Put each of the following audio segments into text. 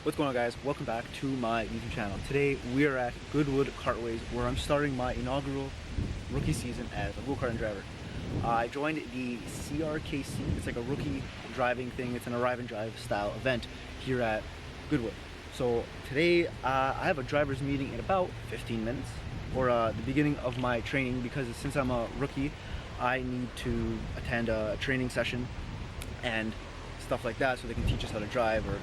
What's going on, guys? Welcome back to my YouTube channel. Today we are at GoodWood Kartways, where I'm starting my inaugural rookie season as a go-karting driver. I joined the C.R.K.C. It's like a rookie driving thing. It's an arrive and drive style event here at GoodWood. So today I have a driver's meeting in about 15 minutes, or the beginning of my training, because since I'm a rookie, I need to attend a training session and stuff like that, so they can teach us how to drive, or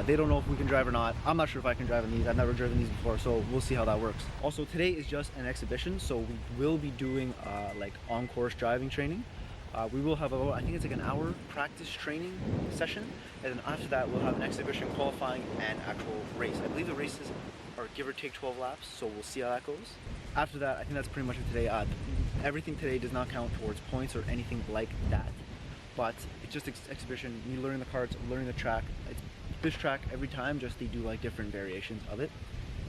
they don't know if we can drive or not. I'm not sure if I can drive in these. I've never driven these before, so we'll see how that works. Also, today is just an exhibition, so we will be doing like on-course driving training. We will have I think it's like an hour practice training session, and then after that we'll have an exhibition, qualifying, and actual race. I believe the races are give or take 12 laps, so we'll see how that goes. After that, I think that's pretty much it today. Everything today does not count towards points or anything like that, but it's just exhibition, me learning the carts, learning the track. It's this track every time, just they do like different variations of it.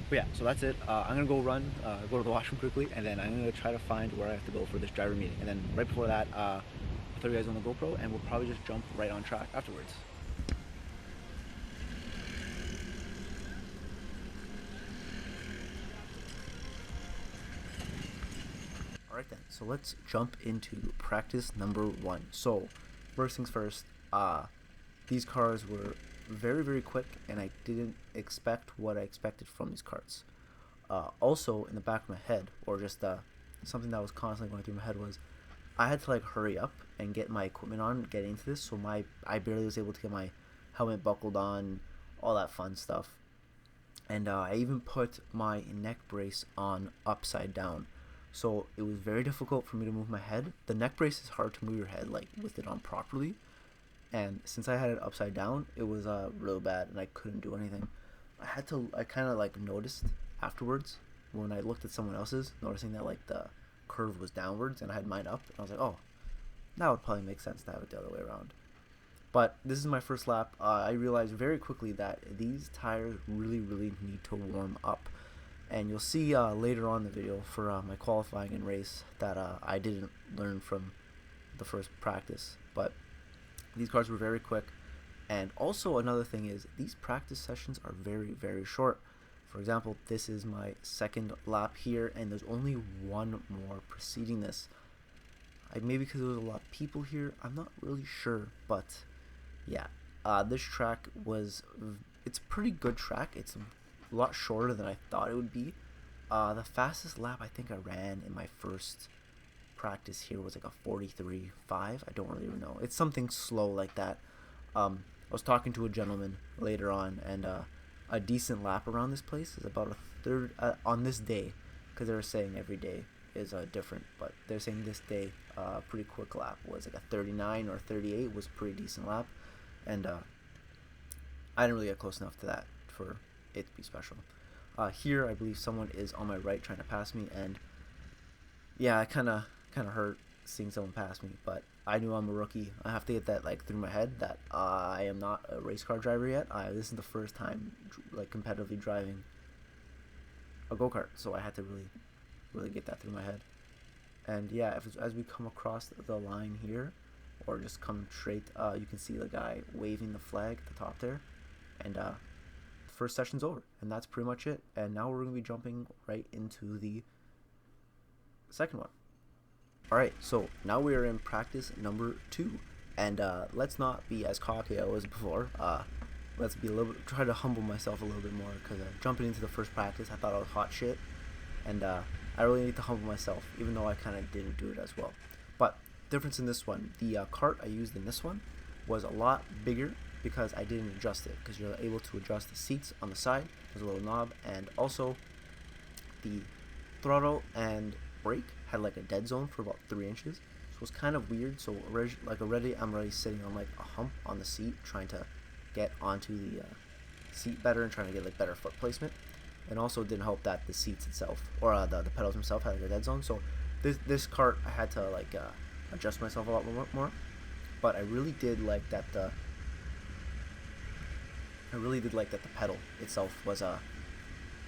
But yeah, so that's it. I'm gonna go run, go to the washroom quickly, and then I'm gonna try to find where I have to go for this driver meeting. And then right before that, I'll throw you guys on the GoPro, and we'll probably just jump right on track afterwards. Alright then, so let's jump into practice number one. So, first things first, these cars were very quick, and I didn't expect what I expected from these carts. Also, in the back of my head, or just something that was constantly going through my head, was I had to like hurry up and get my equipment on, get into this, so I barely was able to get my helmet buckled on, all that fun stuff. And I even put my neck brace on upside down, so it was very difficult for me to move my head. The neck brace is hard to move your head like with it on properly, and since I had it upside down, it was real bad, and I couldn't do anything. I kind of like noticed afterwards when I looked at someone else's, noticing that like the curve was downwards and I had mine up, and I was like, oh, that would probably make sense to have it the other way around. But this is my first lap. I realized very quickly that these tires really need to warm up, and you'll see later on in the video for my qualifying and race that I didn't learn from the first practice. But these cars were very quick, and also another thing is these practice sessions are very short. For example, this is my second lap here, and there's only one more preceding this. Maybe because there was a lot of people here, I'm not really sure, but yeah, this track it's a pretty good track. It's a lot shorter than I thought it would be. The fastest lap I think I ran in my first practice here was like a 43.5. I don't really even know. It's something slow like that. I was talking to a gentleman later on, and a decent lap around this place is about a third on this day, because they were saying every day is different, but they're saying this day pretty quick lap was like a 39 or 38 was a pretty decent lap, and I didn't really get close enough to that for it to be special. Here I believe someone is on my right trying to pass me, and yeah, I kind of hurt seeing someone pass me, but I knew I'm a rookie. I have to get that like through my head that I am not a race car driver yet. This is the first time like competitively driving a go-kart, so I had to really get that through my head. And yeah, as we come across the line here, or just come straight, you can see the guy waving the flag at the top there, and the first session's over, and that's pretty much it. And now we're going to be jumping right into the second one. Alright, so now we are in practice number 2, and let's not be as cocky as I was before. Let's be try to humble myself a little bit more, because jumping into the first practice, I thought I was hot shit, and I really need to humble myself, even though I kind of didn't do it as well. But difference in this one, the cart I used in this one was a lot bigger because I didn't adjust it, because you're able to adjust the seats on the side. There's a little knob, and also the throttle and brake had like a dead zone for about 3 inches, so it was kind of weird. So I'm already sitting on like a hump on the seat, trying to get onto the seat better and trying to get like better foot placement. And also it didn't help that the seats itself, or the pedals themselves, had like a dead zone. So this cart I had to like adjust myself a lot more. But I really did like that the pedal itself was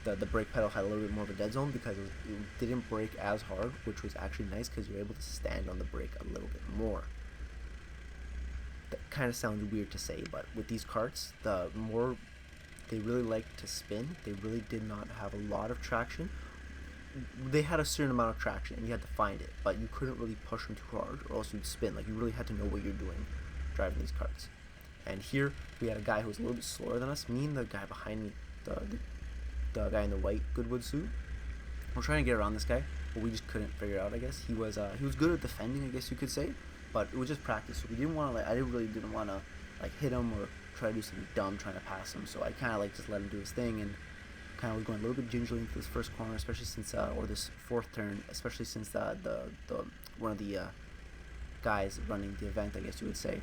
the brake pedal had a little bit more of a dead zone, because it didn't brake as hard, which was actually nice because you're able to stand on the brake a little bit more. That kind of sounds weird to say, but with these carts, the more they really liked to spin. They really did not have a lot of traction. They had a certain amount of traction and you had to find it, but you couldn't really push them too hard or else you'd spin. Like, you really had to know what you're doing driving these karts. And here we had a guy who was a little bit slower than us. Me and the guy behind me, the guy in the white GoodWood suit, we're trying to get around this guy, but we just couldn't figure it out. I guess he was good at defending, I guess you could say, but it was just practice. So we didn't want to, I really didn't want to like hit him or try to do something dumb trying to pass him. So I kind of like just let him do his thing and kind of was going a little bit gingerly into this first corner, especially since or this fourth turn, especially since the one of the guys running the event, I guess you would say,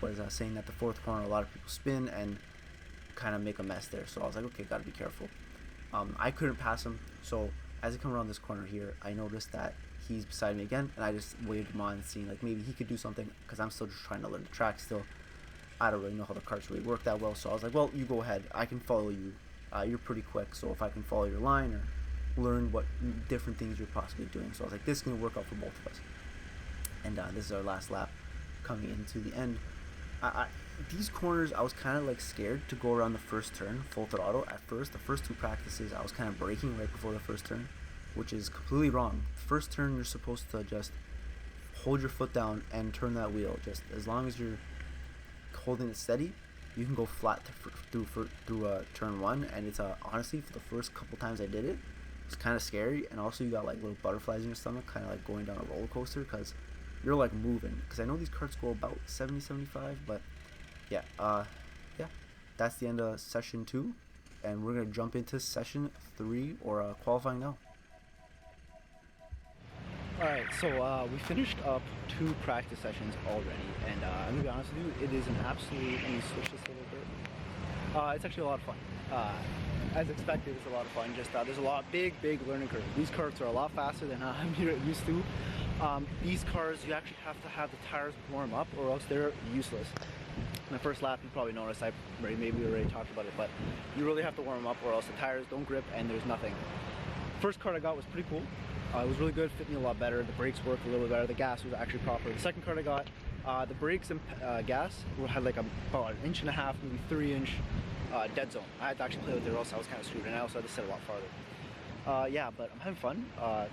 was saying that the fourth corner a lot of people spin and kind of make a mess there. So I was like, okay, gotta be careful. I couldn't pass him, so as I come around this corner here, I noticed that he's beside me again, and I just waved him on, seeing like maybe he could do something, because I'm still just trying to learn the track still. I don't really know how the karts really work that well, so I was like, well, you go ahead, I can follow you. You're pretty quick, so if I can follow your line or learn what different things you're possibly doing. So I was like, this is going to work out for both of us. And this is our last lap coming into the end. These corners, I was kind of like scared to go around the first turn full throttle at first. The first two practices, I was kind of braking right before the first turn, which is completely wrong. First turn, you're supposed to just hold your foot down and turn that wheel. Just as long as you're holding it steady, you can go flat through turn one. And it's honestly, for the first couple times I did it, it's kind of scary. And also you got like little butterflies in your stomach, kind of like going down a roller coaster, because you're like moving. Because I know these karts go about 70-75, but yeah, that's the end of session 2, and we're gonna jump into session 3, or qualifying now. Alright, so we finished up 2 practice sessions already, and I'm gonna be honest with you, it is an absolute, let me switch this a little bit. It's actually a lot of fun. As expected, it's a lot of fun. Just there's a lot big learning curve. These karts are a lot faster than I'm used to. These cars, you actually have to have the tires warm up, or else they're useless. In the first lap, you probably noticed, maybe we already talked about it, but you really have to warm them up, or else the tires don't grip and there's nothing. First kart I got was pretty cool. It was really good, fit me a lot better. The brakes worked a little bit better. The gas was actually proper. The second kart I got, the brakes and gas had like about 1.5 inch, maybe 3-inch dead zone. I had to actually play with it, or else I was kind of screwed, and I also had to sit a lot farther. Yeah, but I'm having fun.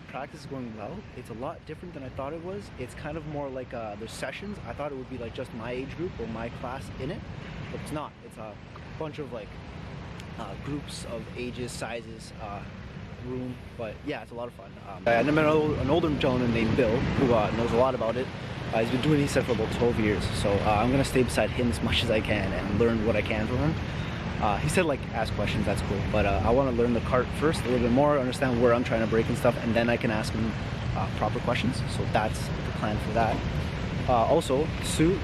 Practice is going well. It's a lot different than I thought it was. It's kind of more like there's sessions. I thought it would be like just my age group or my class in it, but it's not. It's a bunch of like groups of ages, sizes, room. But yeah, it's a lot of fun. And I met an older gentleman named Bill who knows a lot about it. He's been doing it, he said, for about 12 years. So I'm gonna stay beside him as much as I can and learn what I can from him. He said like ask questions, that's cool, but I want to learn the kart first a little bit more, understand where I'm trying to brake and stuff, and then I can ask him proper questions. So that's the plan for that. Also, the suit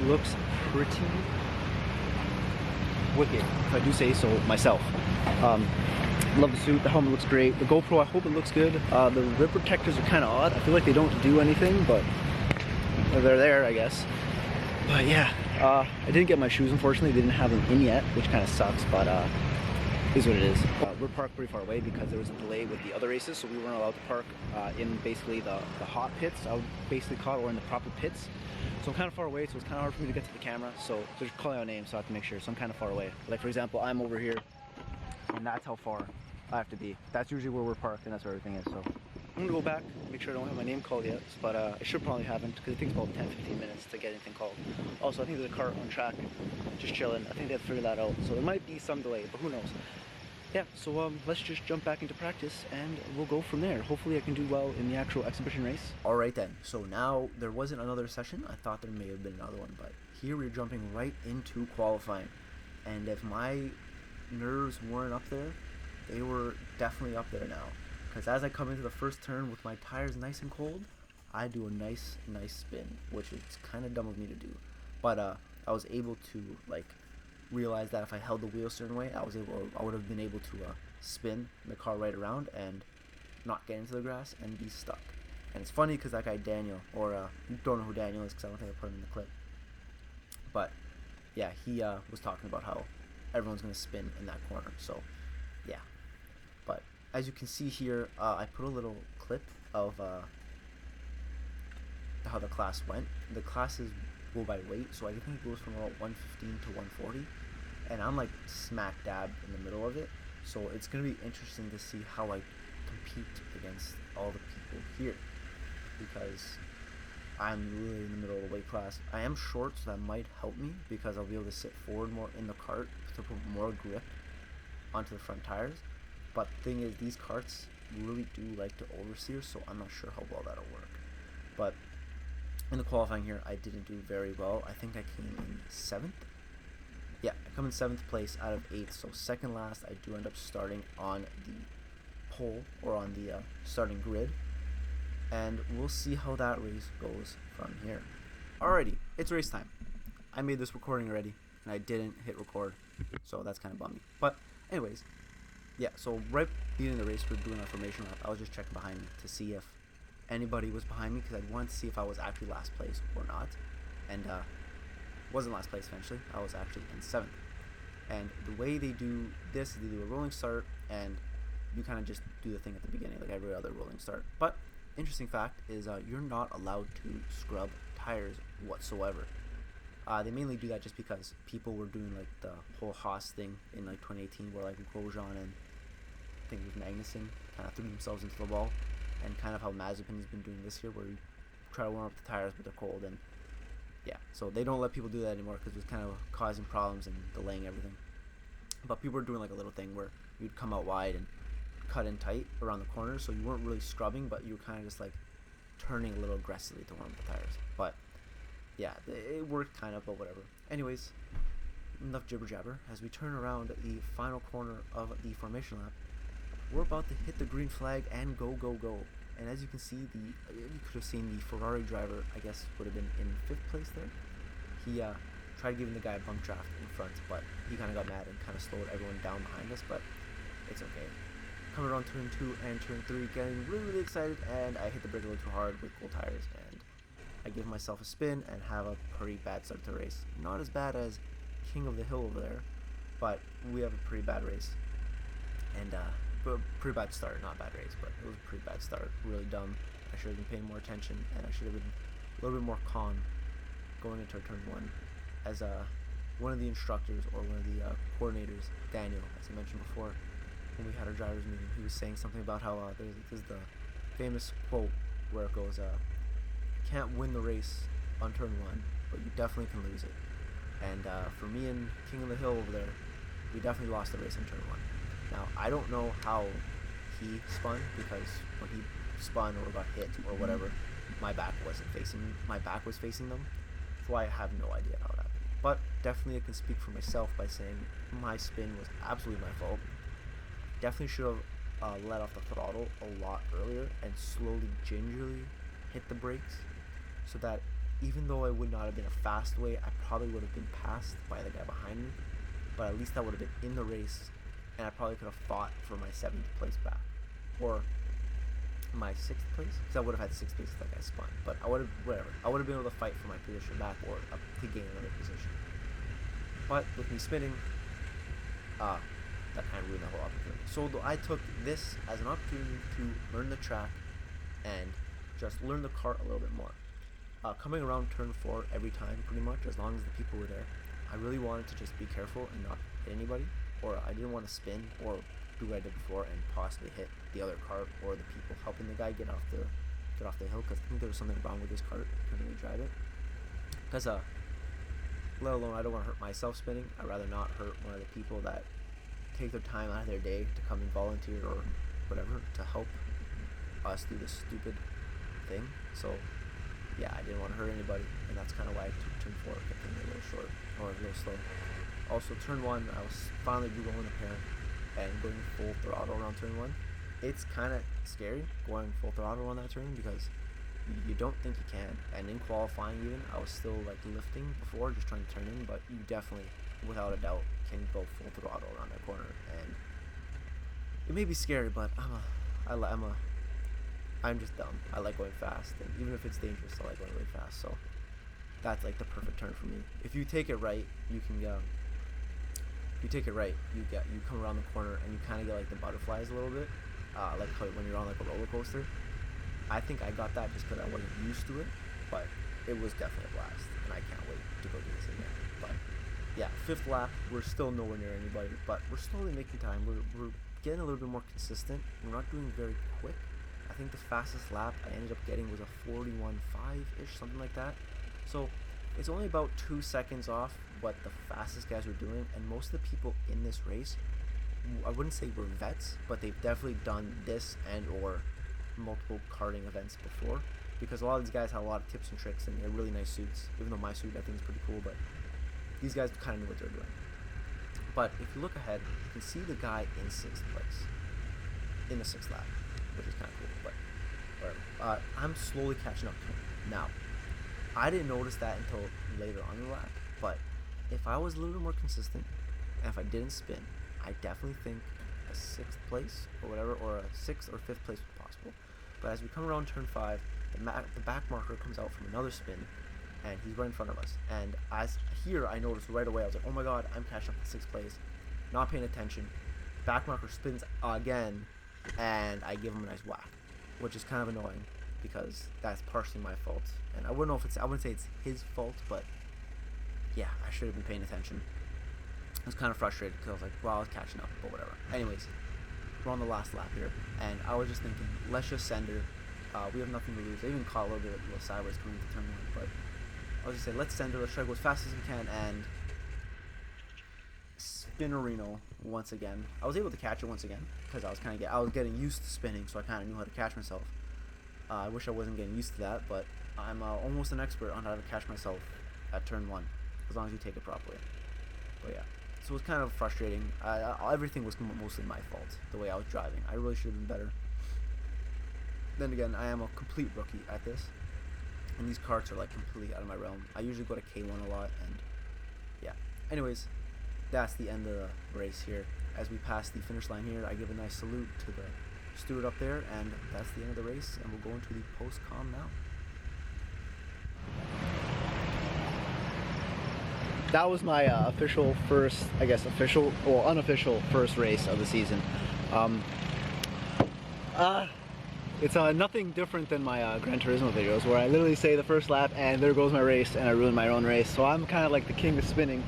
looks pretty wicked, if I do say so myself. Love the suit, the helmet looks great, the GoPro, I hope it looks good. The rib protectors are kind of odd. I feel like they don't do anything, but they're there, I guess. But yeah, I didn't get my shoes, unfortunately. They didn't have them in yet, which kind of sucks, but is what it is. We're parked pretty far away because there was a delay with the other races, so we weren't allowed to park in basically the hot pits, I would basically call it, or in the proper pits. So I'm kind of far away, so it's kind of hard for me to get to the camera, so they're calling out names, so I have to make sure. So I'm kind of far away. Like, for example, I'm over here, and that's how far I have to be. That's usually where we're parked, and that's where everything is. So I'm gonna go back, make sure I don't have my name called yet, but I should probably haven't, because it takes about 10-15 minutes to get anything called. Also, I think there's a cart on track, just chilling. I think they have to figure that out, so there might be some delay, but who knows. Yeah, so let's just jump back into practice, and we'll go from there. Hopefully I can do well in the actual exhibition race. Alright then, so now there wasn't another session. I thought there may have been another one, but here we're jumping right into qualifying. And if my nerves weren't up there, they were definitely up there now. Because as I come into the first turn with my tires nice and cold, I do a nice spin, which is kind of dumb of me to do. But I was able to like realize that if I held the wheel a certain way, I would have been able to spin the car right around and not get into the grass and be stuck. And it's funny because that guy Daniel, or you don't know who Daniel is because I don't think I put him in the clip. But yeah, he was talking about how everyone's gonna spin in that corner. So yeah. But as you can see here, I put a little clip of how the class went. The classes go by weight, so I think it goes from about 115 to 140. and I'm like smack dab in the middle of it. So it's gonna be interesting to see how I compete against all the people here, because I'm literally in the middle of the weight class. I am short, so that might help me because I'll be able to sit forward more in the cart to put more grip onto the front tires. But the thing is, these carts really do like to oversteer, so I'm not sure how well that'll work. But in the qualifying here, I didn't do very well. I think I came in 7th. Yeah, I come in 7th place out of 8th, so second last. I do end up starting on the pole, or on the starting grid, and we'll see how that race goes from here. Alrighty, it's race time. I made this recording already, and I didn't hit record, so that's kind of bummy. But anyways, yeah, so right beginning of the race, we're doing our formation lap. I was just checking behind me to see if anybody was behind me, because I wanted to see if I was actually last place or not. And wasn't last place eventually. I was actually in 7th. And the way they do this is they do a rolling start, and you kind of just do the thing at the beginning like every other rolling start. But interesting fact is you're not allowed to scrub tires whatsoever. They mainly do that just because people were doing like the whole Haas thing in like 2018, where like Grosjean and I think it was Magnussen kind of threw themselves into the wall, and kind of how Mazepin has been doing this year, where you try to warm up the tires but they're cold. And yeah, so they don't let people do that anymore because it was kind of causing problems and delaying everything. But people were doing like a little thing where you'd come out wide and cut in tight around the corners, so you weren't really scrubbing, but you were kind of just like turning a little aggressively to warm up the tires. But yeah, it worked kind of, but whatever. Anyways, enough jibber jabber. As we turn around the final corner of the formation lap, we're about to hit the green flag and go, go, go. And as you can see, you could have seen the Ferrari driver, I guess, would have been in 5th place there. He tried giving the guy a bump draft in front, but he kind of got mad and kind of slowed everyone down behind us, but it's okay. Coming around turn 2 and turn 3, getting really, really excited, and I hit the brake a little too hard with cold tires, and I give myself a spin and have a pretty bad start to the race. Not as bad as King of the Hill over there, but we have a pretty bad race. And pretty bad start, not bad race, but it was a pretty bad start. Really dumb. I should have been paying more attention, and I should have been a little bit more calm going into turn 1. As one of the instructors, or one of the coordinators, Daniel, as I mentioned before, when we had our drivers meeting, he was saying something about how there's the famous quote where it goes, you can't win the race on turn 1, but you definitely can lose it. And for me and King of the Hill over there, we definitely lost the race on turn 1. Now, I don't know how he spun, because when he spun or got hit or whatever, my back was facing them, so I have no idea how that happened. But definitely I can speak for myself by saying my spin was absolutely my fault. Definitely should have let off the throttle a lot earlier and slowly, gingerly hit the brakes, so that even though I would not have been a fast way, I probably would have been passed by the guy behind me, but at least I would have been in the race, and I probably could have fought for my 7th place back, or my 6th place, because I would have had 6th place if that guy spun. But I would have, whatever, I would have been able to fight for my position back, or to gain another position. But with me spinning, that kind of ruined the whole opportunity. So I took this as an opportunity to learn the track and just learn the kart a little bit more. Coming around turn 4 every time, pretty much, as long as the people were there, I really wanted to just be careful and not hit anybody, or I didn't want to spin or do what I did before and possibly hit the other cart or the people helping the guy get off the hill, because I think there was something wrong with this cart. I couldn't really drive it. Because let alone, I don't want to hurt myself spinning. I'd rather not hurt one of the people that take their time out of their day to come and volunteer or whatever to help us do this stupid thing. So yeah, I didn't want to hurt anybody, and that's kind of why I took turn 4, kept things a little short or a little slow. Also, turn 1, I was finally going apparent and going full throttle around turn 1. It's kind of scary going full throttle on that turn, because you don't think you can. And in qualifying even, I was still like lifting before, just trying to turn in, but you definitely, without a doubt, can go full throttle around that corner. And it may be scary, but I'm just dumb. I like going fast, and even if it's dangerous, I like going really fast. So that's like the perfect turn for me. If you take it right, you can go. If you take it right, you come around the corner and you kind of get like the butterflies a little bit, like how when you're on like a roller coaster. I think I got that just because I wasn't used to it, but it was definitely a blast, and I can't wait to go do this again. But yeah, 5th lap, we're still nowhere near anybody, but we're slowly making time. We're getting a little bit more consistent. We're not doing very quick. I think the fastest lap I ended up getting was a 41.5-ish, something like that. So it's only about 2 seconds off what the fastest guys were doing, and most of the people in this race, I wouldn't say were vets, but they've definitely done this and or multiple karting events before, because a lot of these guys had a lot of tips and tricks, and they had really nice suits, even though my suit I think is pretty cool, but these guys kind of knew what they were doing. But if you look ahead, you can see the guy in 6th place in the 6th lap, which is kind of cool, but whatever. I'm slowly catching up to him. Now, I didn't notice that until later on in the lap, but if I was a little bit more consistent, and if I didn't spin, I definitely think a 6th place or whatever, or a 6th or 5th place was possible. But as we come around turn 5, the back marker comes out from another spin, and he's right in front of us. And as here, I noticed right away, I was like, oh my god, I'm catching up to 6th place, not paying attention. Back marker spins again, and I give him a nice whack, which is kind of annoying because that's partially my fault. And I wouldn't say it's his fault, but yeah, I should have been paying attention. I was kind of frustrated because I was like, well, I was catching up, but whatever. Anyways, we're on the last lap here, and I was just thinking, let's just send her. We have nothing to lose. I even caught a little sideways coming into turn 1, but I was just saying, let's send her. Let's try to go as fast as we can, and spinnerino once again. I was able to catch it once again because I was getting used to spinning, so I kind of knew how to catch myself. I wish I wasn't getting used to that, but I'm almost an expert on how to catch myself at turn 1, as long as you take it properly. But yeah, so it was kind of frustrating. Everything was mostly my fault, the way I was driving. I really should have been better. Then again, I am a complete rookie at this, and these karts are like completely out of my realm. I usually go to K1 a lot, and yeah. Anyways, that's the end of the race here. As we pass the finish line here, I give a nice salute to the steward up there, and that's the end of the race, and we'll go into the post-com now. That was my unofficial first race of the season. It's nothing different than my Gran Turismo videos, where I literally say the first lap and there goes my race, and I ruin my own race. So I'm kind of like the king of spinning.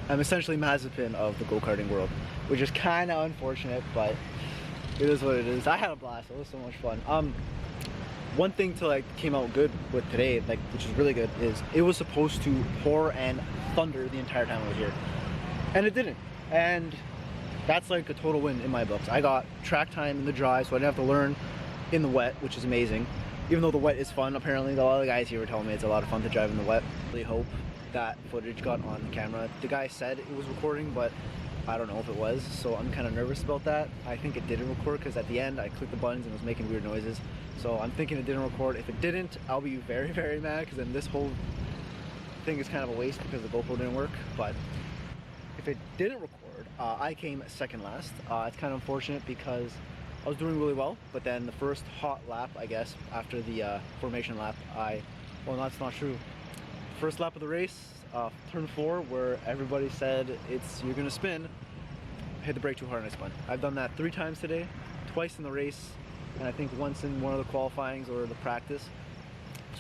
I'm essentially Mazepin of the go-karting world, which is kind of unfortunate, but it is what it is. I had a blast. It was so much fun. One thing to came out good with today, which is really good, is it was supposed to pour and thunder the entire time I was here, and it didn't. And that's like a total win in my books. I got track time in the dry, so I didn't have to learn in the wet, which is amazing. Even though the wet is fun, apparently a lot of the guys here were telling me it's a lot of fun to drive in the wet. I really hope that footage got on the camera. The guy said it was recording, but I don't know if it was, so I'm kind of nervous about that. I think it didn't record because at the end I clicked the buttons and it was making weird noises. So I'm thinking it didn't record. If it didn't, I'll be very, very mad, because then this whole thing is kind of a waste because the GoPro didn't work. But if it didn't record, I came second last. It's kind of unfortunate because I was doing really well, but then the first hot lap, I guess, after the formation lap, well, that's not true. First lap of the race, turn 4, where everybody said you're gonna spin, I hit the brake too hard and I spun. I've done that 3 times today, twice in the race, and I think once in one of the qualifyings or the practice.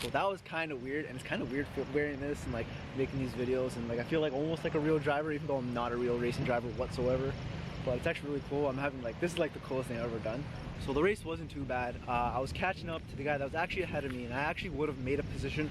So that was kind of weird, and it's kind of weird wearing this and making these videos, and I feel like almost like a real driver, even though I'm not a real racing driver whatsoever. But it's actually really cool. I'm having this is the coolest thing I've ever done. So the race wasn't too bad. I was catching up to the guy that was actually ahead of me, and I actually would have made a position,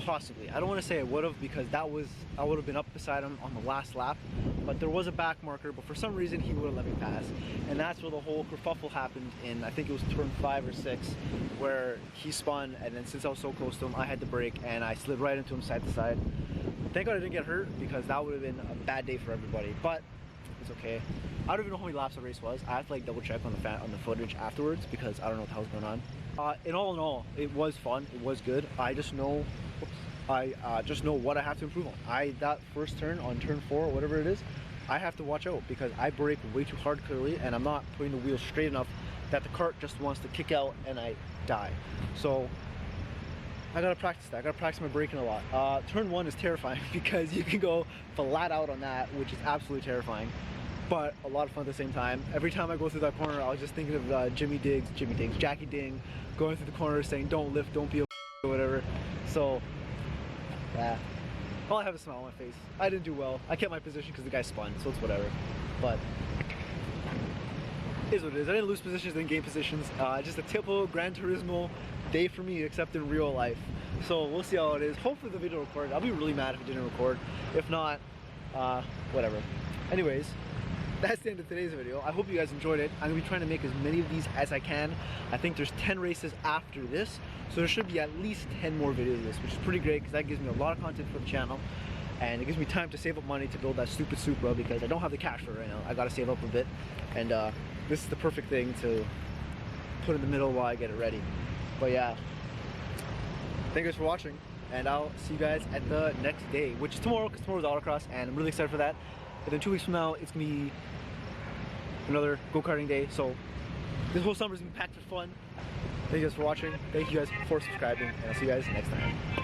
possibly. I don't want to say I would have, because I would have been up beside him on the last lap, but there was a back marker, but for some reason he would have let me pass. And that's where the whole kerfuffle happened in, I think it was turn 5 or 6, where he spun, and then since I was so close to him, I had to brake, and I slid right into him side to side. Thank God I didn't get hurt, because that would have been a bad day for everybody, but it's okay. I don't even know how many laps the race was. I have to double check on the footage afterwards, because I don't know what the hell's going on. In all, it was fun. It was good. I just know what I have to improve on. That first turn on turn 4 or whatever it is, I have to watch out, because I brake way too hard clearly, and I'm not putting the wheel straight enough that the kart just wants to kick out and I die. So I gotta practice that. I gotta practice my braking a lot. Turn 1 is terrifying because you can go flat out on that, which is absolutely terrifying, but a lot of fun at the same time. Every time I go through that corner, I was just thinking of Jackie Ding, going through the corner saying, "Don't lift, don't be a," or whatever. So yeah, All I have is a smile on my face. I didn't do well. I kept my position because the guy spun, so it's whatever. But it is what it is. I didn't lose positions, didn't gain positions. Just a typical Gran Turismo day for me, except in real life. So we'll see how it is. Hopefully the video recorded. I'll be really mad if it didn't record. If not, whatever. Anyways, that's the end of today's video. I hope you guys enjoyed it. I'm gonna be trying to make as many of these as I can. I think there's 10 races after this, so there should be at least 10 more videos of this, which is pretty great because that gives me a lot of content for the channel, and it gives me time to save up money to build that stupid Supra because I don't have the cash for it right now. I gotta save up a bit, and this is the perfect thing to put in the middle while I get it ready. But yeah, thank you guys for watching, and I'll see you guys at the next day, which is tomorrow, because tomorrow's autocross, and I'm really excited for that. And then 2 weeks from now, it's gonna be another go-karting day, so this whole summer is gonna be packed with fun. Thank you guys for watching, thank you guys for subscribing, and I'll see you guys next time.